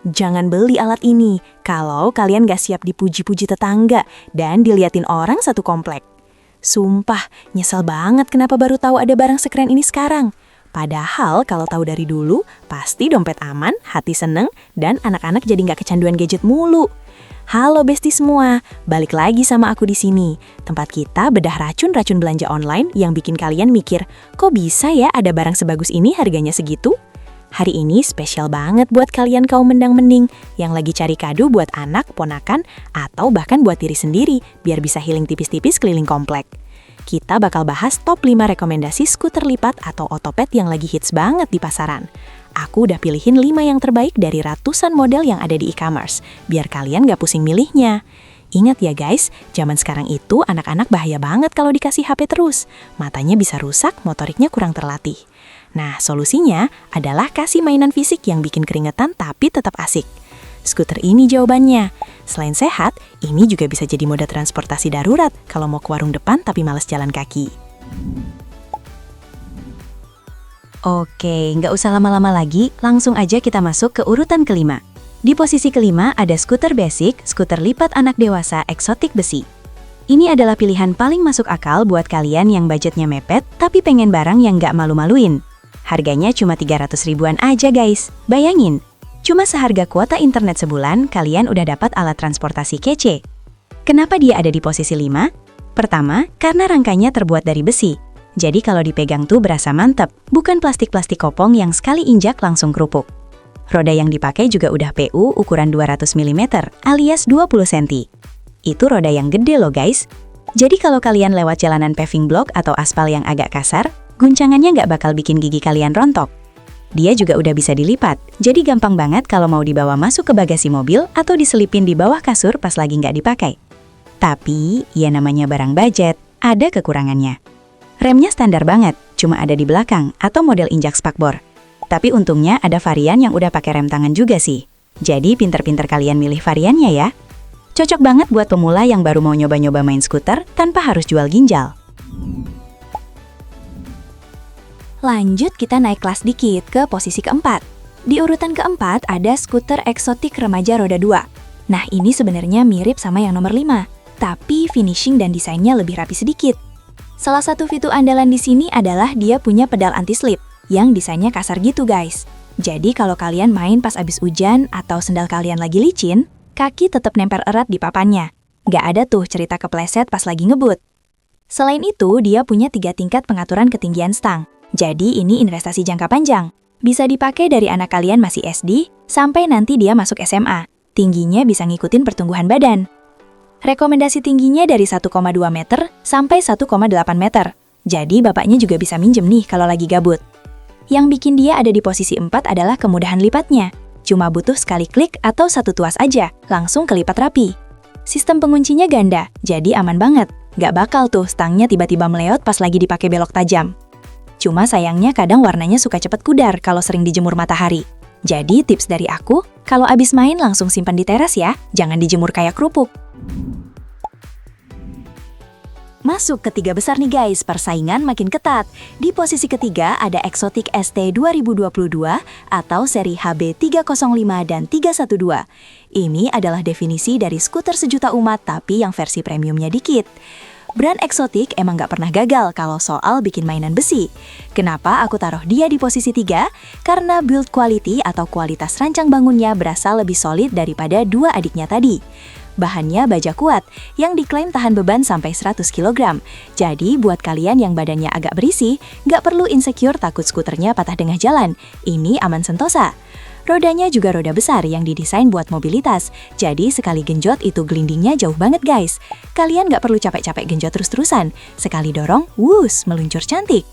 Jangan beli alat ini kalau kalian gak siap dipuji-puji tetangga dan diliatin orang satu komplek. Sumpah, nyesel banget kenapa baru tahu ada barang sekeren ini sekarang. Padahal kalau tahu dari dulu, pasti dompet aman, hati seneng, dan anak-anak jadi gak kecanduan gadget mulu. Halo bestie semua, balik lagi sama aku di sini. Tempat kita bedah racun-racun belanja online yang bikin kalian mikir, kok bisa ya ada barang sebagus ini harganya segitu? Hari ini spesial banget buat kalian kaum mendang-mending yang lagi cari kado buat anak, ponakan, atau bahkan buat diri sendiri biar bisa healing tipis-tipis keliling komplek. Kita bakal bahas top 5 rekomendasi skuter lipat atau otopet yang lagi hits banget di pasaran. Aku udah pilihin 5 yang terbaik dari ratusan model yang ada di e-commerce, biar kalian gak pusing milihnya. Ingat ya guys, zaman sekarang itu anak-anak bahaya banget kalau dikasih HP terus. Matanya bisa rusak, motoriknya kurang terlatih. Nah, solusinya adalah kasih mainan fisik yang bikin keringetan tapi tetap asik. Skuter ini jawabannya. Selain sehat, ini juga bisa jadi moda transportasi darurat kalau mau ke warung depan tapi males jalan kaki. Oke, nggak usah lama-lama lagi, langsung aja kita masuk ke urutan kelima. Di posisi kelima ada skuter basic, skuter lipat anak dewasa eksotik besi. Ini adalah pilihan paling masuk akal buat kalian yang budgetnya mepet tapi pengen barang yang nggak malu-maluin. Harganya cuma 300 ribuan aja guys. Bayangin, cuma seharga kuota internet sebulan, kalian udah dapat alat transportasi kece. Kenapa dia ada di posisi 5? Pertama, karena rangkanya terbuat dari besi. Jadi kalau dipegang tuh berasa mantep, bukan plastik-plastik kopong yang sekali injak langsung kerupuk. Roda yang dipakai juga udah PU ukuran 200 mm alias 20 cm. Itu roda yang gede loh guys. Jadi kalau kalian lewat jalanan paving block atau aspal yang agak kasar, guncangannya nggak bakal bikin gigi kalian rontok. Dia juga udah bisa dilipat, jadi gampang banget kalau mau dibawa masuk ke bagasi mobil atau diselipin di bawah kasur pas lagi nggak dipakai. Tapi, ya namanya barang budget, ada kekurangannya. Remnya standar banget, cuma ada di belakang atau model injak spakbor. Tapi untungnya ada varian yang udah pakai rem tangan juga sih. Jadi pinter-pinter kalian milih variannya ya. Cocok banget buat pemula yang baru mau nyoba-nyoba main skuter tanpa harus jual ginjal. Lanjut kita naik kelas dikit ke posisi keempat. Di urutan keempat ada skuter eksotik remaja roda 2. Nah ini sebenarnya mirip sama yang nomor 5, tapi finishing dan desainnya lebih rapi sedikit. Salah satu fitur andalan di sini adalah dia punya pedal anti-slip, yang desainnya kasar gitu guys. Jadi kalau kalian main pas abis hujan atau sendal kalian lagi licin, kaki tetap nempel erat di papannya. Nggak ada tuh cerita kepleset pas lagi ngebut. Selain itu, dia punya 3 tingkat pengaturan ketinggian stang. Jadi ini investasi jangka panjang. Bisa dipakai dari anak kalian masih SD, sampai nanti dia masuk SMA. Tingginya bisa ngikutin pertumbuhan badan. Rekomendasi tingginya dari 1,2 meter sampai 1,8 meter. Jadi bapaknya juga bisa minjem nih kalau lagi gabut. Yang bikin dia ada di posisi 4 adalah kemudahan lipatnya. Cuma butuh sekali klik atau satu tuas aja, langsung kelipat rapi. Sistem penguncinya ganda, jadi aman banget. Gak bakal tuh stangnya tiba-tiba meleot pas lagi dipakai belok tajam. Cuma sayangnya kadang warnanya suka cepet pudar kalau sering dijemur matahari. Jadi tips dari aku, kalau abis main langsung simpan di teras ya, jangan dijemur kayak kerupuk. Masuk ke 3 besar nih guys, persaingan makin ketat. Di posisi ketiga ada Exotic ST 2022 atau seri HB 305 dan 312. Ini adalah definisi dari skuter sejuta umat tapi yang versi premiumnya dikit. Brand Exotic emang gak pernah gagal kalau soal bikin mainan besi. Kenapa aku taruh dia di posisi 3? Karena build quality atau kualitas rancang bangunnya berasa lebih solid daripada 2 adiknya tadi. Bahannya baja kuat, yang diklaim tahan beban sampai 100 kg. Jadi buat kalian yang badannya agak berisi, gak perlu insecure takut skuternya patah tengah jalan. Ini aman sentosa. Rodanya juga roda besar yang didesain buat mobilitas, jadi sekali genjot itu gelindingnya jauh banget guys. Kalian nggak perlu capek-capek genjot terus-terusan, sekali dorong, wuss, meluncur cantik.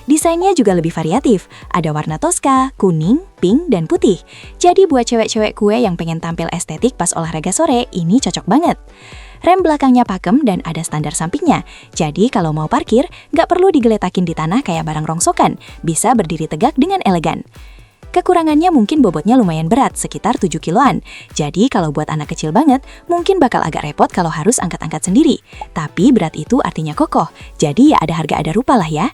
Desainnya juga lebih variatif, ada warna toska, kuning, pink, dan putih. Jadi buat cewek-cewek kue yang pengen tampil estetik pas olahraga sore, ini cocok banget. Rem belakangnya pakem dan ada standar sampingnya, jadi kalau mau parkir, nggak perlu digeletakin di tanah kayak barang rongsokan, bisa berdiri tegak dengan elegan. Kekurangannya mungkin bobotnya lumayan berat, sekitar 7 kiloan. Jadi kalau buat anak kecil banget, mungkin bakal agak repot kalau harus angkat-angkat sendiri. Tapi berat itu artinya kokoh, jadi ya ada harga ada rupa lah ya.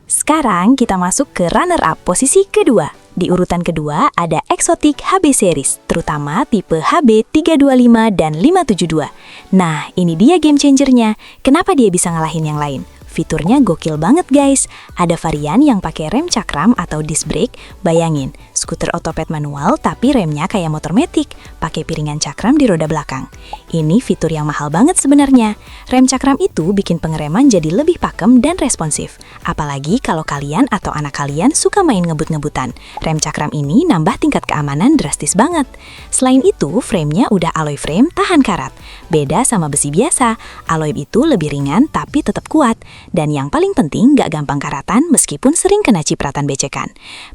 Sekarang kita masuk ke runner-up posisi kedua. Di urutan kedua ada Exotic HB series, terutama tipe HB325 dan 572. Nah, ini dia game changernya. Kenapa dia bisa ngalahin yang lain? Fiturnya gokil banget guys. Ada varian yang pakai rem cakram atau disc brake. Bayangin, skuter otopet manual tapi remnya kayak motor metik, pakai piringan cakram di roda belakang. Ini fitur yang mahal banget sebenarnya. Rem cakram itu bikin pengereman jadi lebih pakem dan responsif. Apalagi kalau kalian atau anak kalian suka main ngebut-ngebutan. Rem cakram ini nambah tingkat keamanan drastis banget. Selain itu, framenya udah alloy frame tahan karat. Beda sama besi biasa, alloy itu lebih ringan tapi tetap kuat. Dan yang paling penting, gak gampang karatan meskipun sering kena cipratan becekan.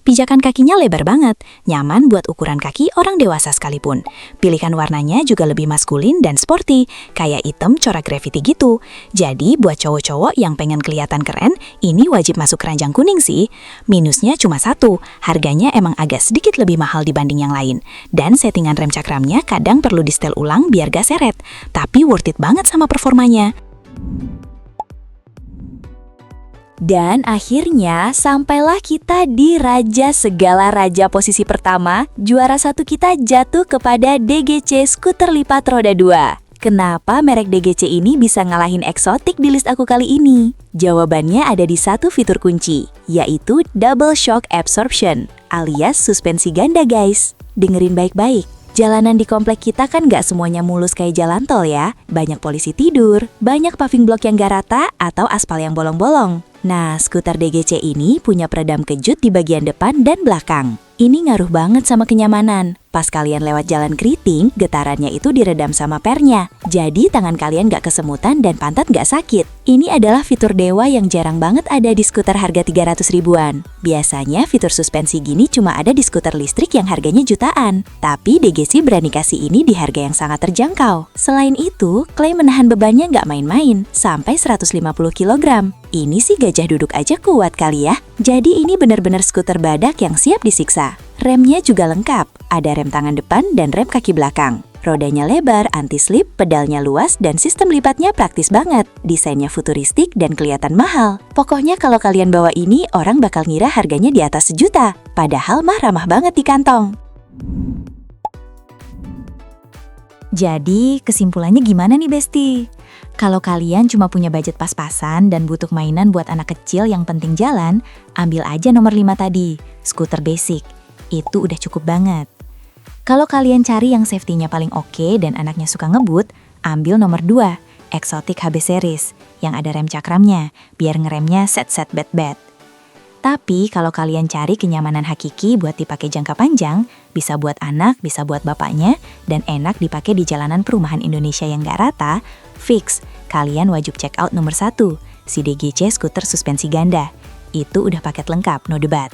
Pijakan kakinya lebar banget, nyaman buat ukuran kaki orang dewasa sekalipun. Pilihan warnanya juga lebih maskulin dan sporty, kayak hitam corak graffiti gitu. Jadi buat cowok-cowok yang pengen kelihatan keren, ini wajib masuk keranjang kuning sih. Minusnya cuma satu, harganya emang agak sedikit lebih mahal dibanding yang lain. Dan settingan rem cakramnya kadang perlu di-setel ulang biar gak seret. Tapi worth it banget sama performanya. Dan akhirnya sampailah kita di raja segala raja posisi pertama. Juara satu kita jatuh kepada DGC skuter lipat roda 2. Kenapa merek DGC ini bisa ngalahin Exotic di list aku kali ini? Jawabannya ada di satu fitur kunci, yaitu Double Shock Absorption, alias suspensi ganda guys. Dengerin baik-baik. Jalanan di komplek kita kan gak semuanya mulus kayak jalan tol ya. Banyak polisi tidur, banyak paving block yang gak rata, atau aspal yang bolong-bolong. Nah, skuter DGC ini punya peredam kejut di bagian depan dan belakang. Ini ngaruh banget sama kenyamanan. Pas kalian lewat jalan keriting, getarannya itu diredam sama pernya. Jadi tangan kalian gak kesemutan dan pantat gak sakit. Ini adalah fitur dewa yang jarang banget ada di skuter harga 300 ribuan. Biasanya fitur suspensi gini cuma ada di skuter listrik yang harganya jutaan. Tapi DGC berani kasih ini di harga yang sangat terjangkau. Selain itu, klaim menahan bebannya gak main-main, sampai 150 kg. Ini sih gajah duduk aja kuat kali ya. Jadi ini benar-benar skuter badak yang siap disiksa. Remnya juga lengkap, ada rem tangan depan dan rem kaki belakang. Rodanya lebar, anti-slip, pedalnya luas, dan sistem lipatnya praktis banget. Desainnya futuristik dan kelihatan mahal. Pokoknya kalau kalian bawa ini, orang bakal ngira harganya di atas 1 juta. Padahal mah ramah banget di kantong. Jadi, kesimpulannya gimana nih Besti? Kalau kalian cuma punya budget pas-pasan dan butuh mainan buat anak kecil yang penting jalan, ambil aja nomor 5 tadi, skuter basic. Itu udah cukup banget. Kalau kalian cari yang safety-nya paling oke dan anaknya suka ngebut, ambil nomor 2, Exotic HB series, yang ada rem cakramnya, biar ngeremnya set-set bet-bet. Tapi kalau kalian cari kenyamanan hakiki buat dipakai jangka panjang, bisa buat anak, bisa buat bapaknya, dan enak dipakai di jalanan perumahan Indonesia yang gak rata, fix, kalian wajib check out nomor 1, si DGC skuter suspensi ganda. Itu udah paket lengkap, no debat.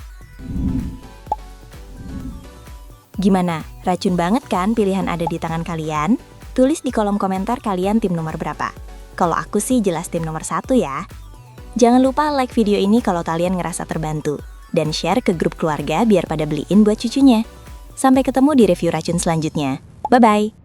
Gimana? Racun banget kan pilihan ada di tangan kalian? Tulis di kolom komentar kalian tim nomor berapa. Kalau aku sih jelas tim nomor 1 ya. Jangan lupa like video ini kalau kalian ngerasa terbantu. Dan share ke grup keluarga biar pada beliin buat cucunya. Sampai ketemu di review racun selanjutnya. Bye-bye!